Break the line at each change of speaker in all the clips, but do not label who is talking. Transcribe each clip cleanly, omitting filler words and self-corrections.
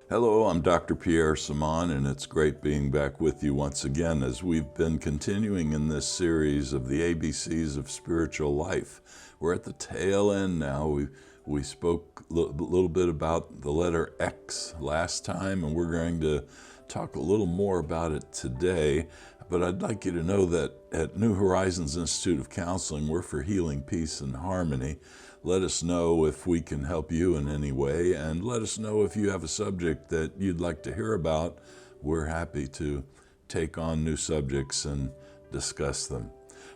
Hello, I'm Dr. Pierre, Samaan, and it's great being back with you once again as we've been continuing in this series of the ABCs of spiritual life. We're at the tail end now. We spoke a little bit about the letter X last time, and we're going to talk a little more about it today. But I'd like you to know that at New Horizons Institute of Counseling, we're for healing, peace, and harmony. Let us know if we can help you in any way, and let us know if you have a subject that you'd like to hear about. We're happy to take on new subjects and discuss them.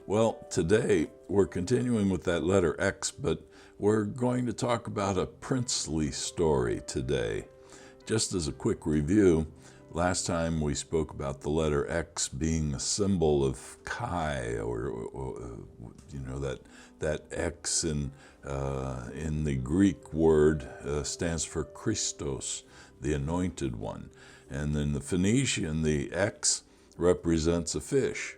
Well, today we're continuing with that letter X, but we're going to talk about a princely story today. Just as a quick review, last time we spoke about the letter X being a symbol of Chi, or that X in the Greek word stands for Christos, the anointed one. And in the Phoenician, the X represents a fish.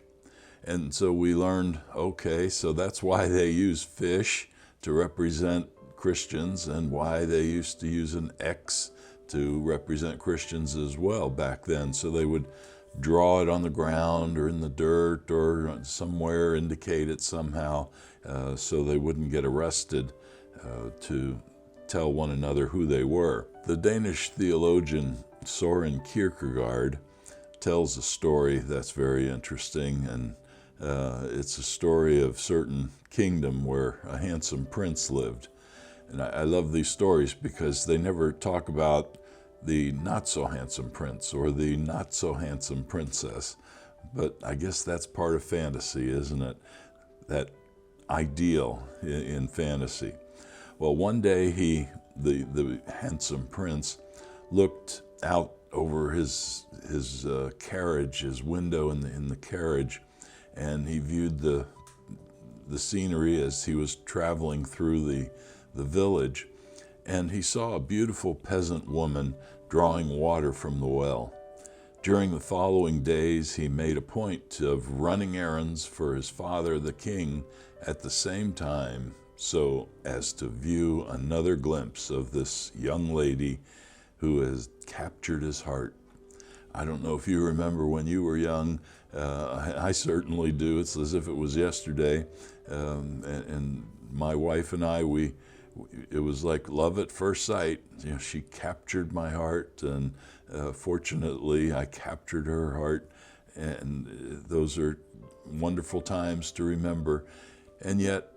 And so we learned, okay, so that's why they use fish to represent Christians, and why they used to use an X to represent Christians as well back then. So they would draw it on the ground or in the dirt or somewhere, indicate it somehow, so they wouldn't get arrested to tell one another who they were. The Danish theologian Soren Kierkegaard tells a story that's very interesting, and it's a story of a certain kingdom where a handsome prince lived. And I love these stories because they never talk about the not-so-handsome prince or the not-so-handsome princess. But I guess that's part of fantasy, isn't it? That ideal in fantasy. Well, one day the handsome prince looked out over his carriage, his window in the carriage, and he viewed the scenery as he was traveling through the village, and he saw a beautiful peasant woman drawing water from the well. During the following days, he made a point of running errands for his father, the king, at the same time, so as to view another glimpse of this young lady who has captured his heart. I don't know if you remember when you were young. I certainly do. It's as if it was yesterday. And my wife and I, it was like love at first sight. You know, she captured my heart, and fortunately, I captured her heart. And those are wonderful times to remember. And yet,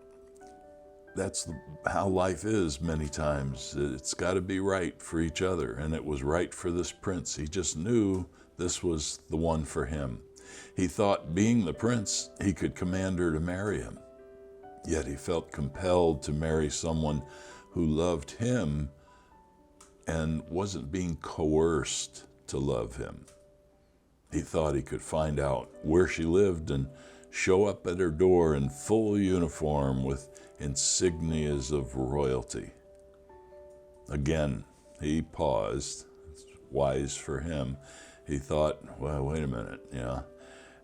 that's how life is many times. It's got to be right for each other, and it was right for this prince. He just knew this was the one for him. He thought, being the prince, he could command her to marry him. Yet he felt compelled to marry someone who loved him and wasn't being coerced to love him. He thought he could find out where she lived and show up at her door in full uniform with insignias of royalty. Again, he paused. It's wise for him. He thought, well, wait a minute,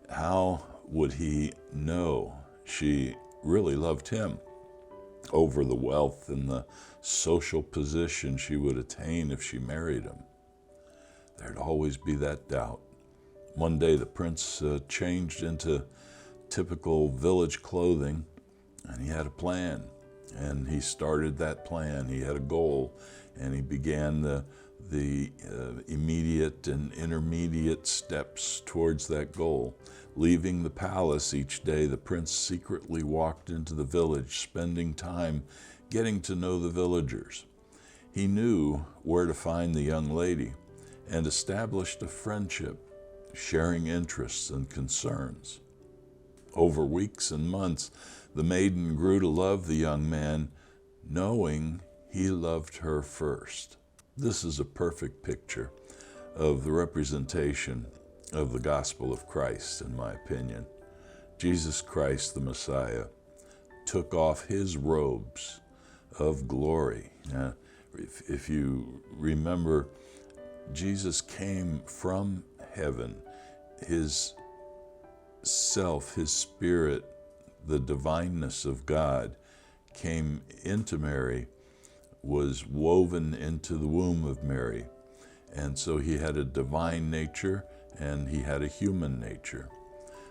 how would he know she really loved him over the wealth and the social position she would attain if she married him? There'd always be that doubt. One day the prince changed into typical village clothing, and he had a plan, and he started that plan. He had a goal, and he began the immediate and intermediate steps towards that goal. Leaving the palace each day, the prince secretly walked into the village, spending time getting to know the villagers. He knew where to find the young lady and established a friendship, sharing interests and concerns. Over weeks and months, the maiden grew to love the young man, knowing he loved her first. This is a perfect picture of the representation of the gospel of Christ, in my opinion. Jesus Christ, the Messiah, took off his robes of glory. Now, if you remember, Jesus came from heaven. His self, his spirit, the divineness of God came into Mary, was woven into the womb of Mary, And so he had a divine nature and he had a human nature.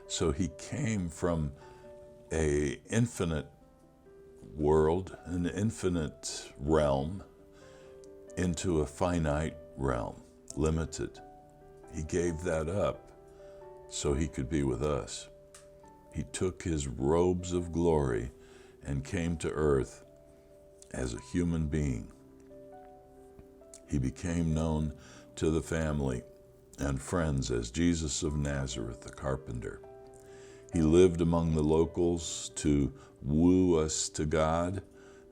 So he came from an infinite world, an infinite realm, into a finite realm, limited. He gave that up so he could be with us. He took his robes of glory and came to earth as a human being. He became known to the family and friends as Jesus of Nazareth, the carpenter. He lived among the locals to woo us to God,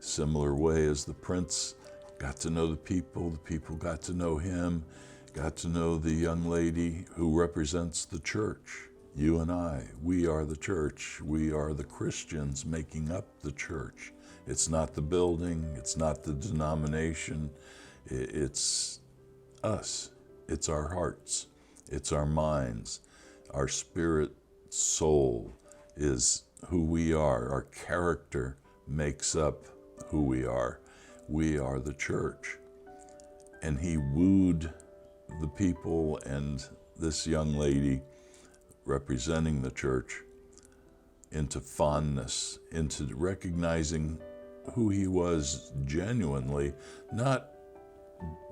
similar way as the prince got to know the people got to know him, got to know the young lady who represents the church. You and I, we are the church. We are the Christians making up the church. It's not the building, it's not the denomination, it's us. It's our hearts, it's our minds, our spirit, soul is who we are. Our character makes up who we are. We are the church. And he wooed the people and this young lady representing the church into fondness, into recognizing who he was genuinely, not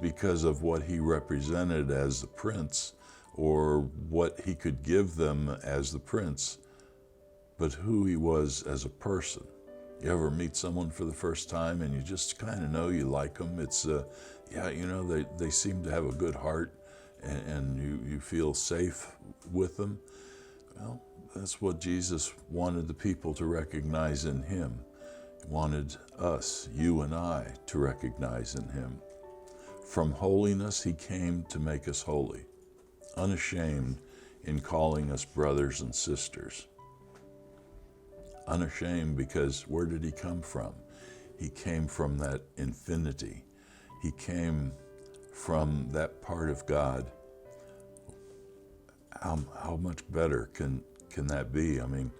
because of what he represented as the prince or what he could give them as the prince, but who he was as a person. You ever meet someone for the first time and you just kind of know you like them? It's, yeah, you know, they seem to have a good heart and you feel safe with them. Well, that's what Jesus wanted the people to recognize in him. He wanted us, you and I, to recognize in him. From holiness, he came to make us holy, unashamed in calling us brothers and sisters. Unashamed because where did he come from? He came from that infinity. He came from that part of God. How much better can that be? I mean,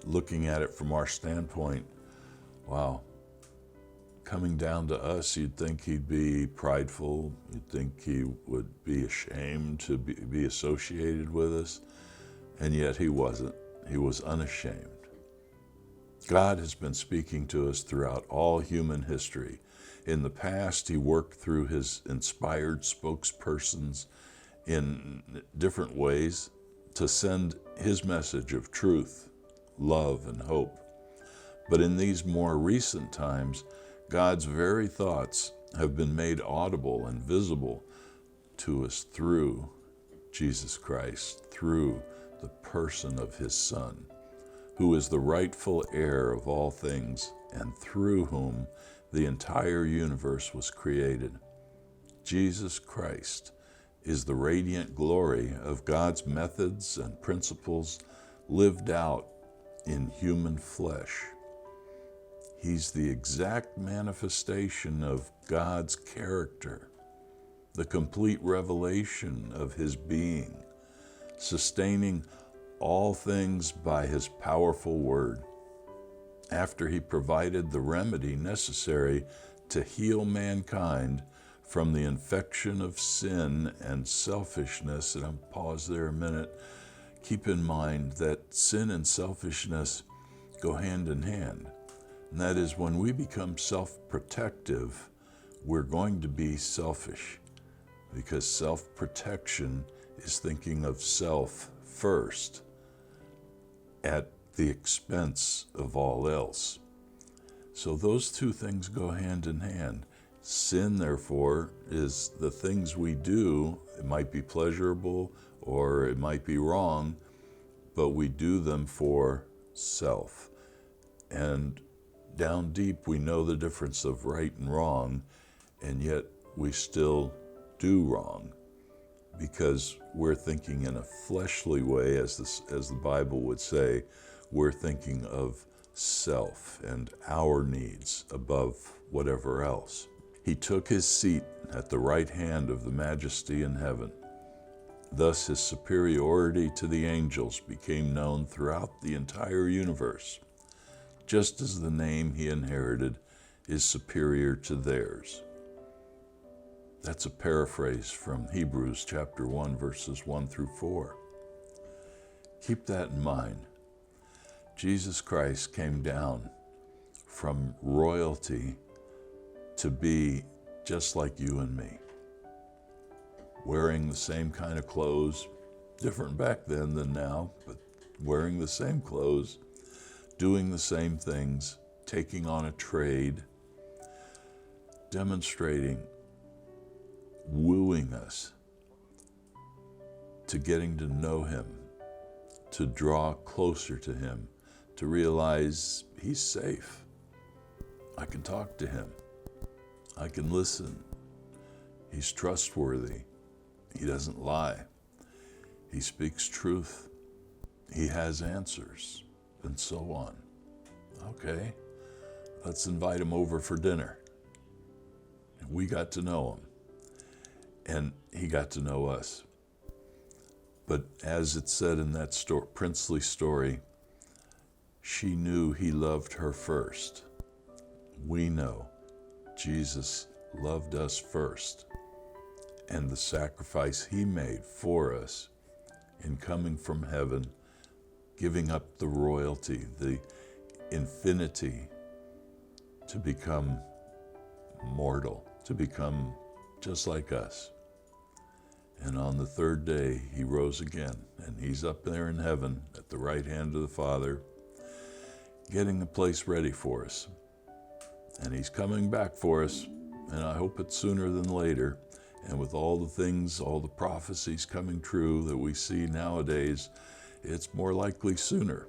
looking at it from our standpoint, wow. Coming down to us, you'd think he'd be prideful. You'd think he would be ashamed to be associated with us. And yet he wasn't. He was unashamed. God has been speaking to us throughout all human history. In the past, he worked through his inspired spokespersons in different ways to send his message of truth, love, and hope. But in these more recent times, God's very thoughts have been made audible and visible to us through Jesus Christ, through the person of his Son, who is the rightful heir of all things and through whom the entire universe was created. Jesus Christ is the radiant glory of God's methods and principles lived out in human flesh. He's the exact manifestation of God's character, the complete revelation of his being, sustaining all things by his powerful word. After he provided the remedy necessary to heal mankind from the infection of sin and selfishness, and I'll pause there a minute. Keep in mind that sin and selfishness go hand in hand. And that is, when we become self-protective, we're going to be selfish, because self-protection is thinking of self first at the expense of all else. So those two things go hand in hand. Sin, therefore, is the things we do. It might be pleasurable or it might be wrong, but we do them for self. And down deep, we know the difference of right and wrong, and yet we still do wrong because we're thinking in a fleshly way, as the Bible would say. We're thinking of self and our needs above whatever else. He took his seat at the right hand of the Majesty in heaven. Thus his superiority to the angels became known throughout the entire universe, just as the name he inherited is superior to theirs. That's a paraphrase from Hebrews chapter 1, verses 1 through 4. Keep that in mind. Jesus Christ came down from royalty to be just like you and me, wearing the same kind of clothes, different back then than now, but wearing the same clothes, doing the same things, taking on a trade, demonstrating, wooing us to getting to know him, to draw closer to him, to realize he's safe. I can talk to him. I can listen. He's trustworthy. He doesn't lie. He speaks truth. He has answers, and so on. Okay, let's invite him over for dinner. We got to know him, and he got to know us. But as it said in that princely story, she knew he loved her first. We know Jesus loved us first, and the sacrifice he made for us in coming from heaven, giving up the royalty, the infinity, to become mortal, to become just like us. And on the third day, he rose again, and he's up there in heaven at the right hand of the Father, getting the place ready for us. And he's coming back for us, and I hope it's sooner than later. And with all the things, all the prophecies coming true that we see nowadays, it's more likely sooner.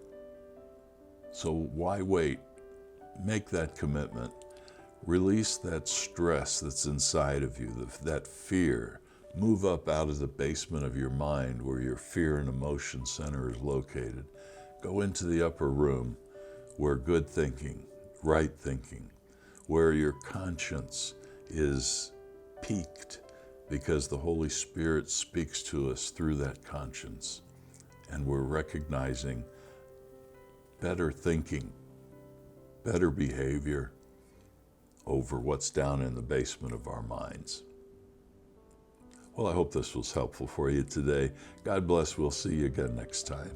So why wait? Make that commitment. Release that stress that's inside of you, that fear. Move up out of the basement of your mind where your fear and emotion center is located. Go into the upper room where good thinking, right thinking, where your conscience is piqued because the Holy Spirit speaks to us through that conscience. And we're recognizing better thinking, better behavior over what's down in the basement of our minds. Well, I hope this was helpful for you today. God bless. We'll see you again next time.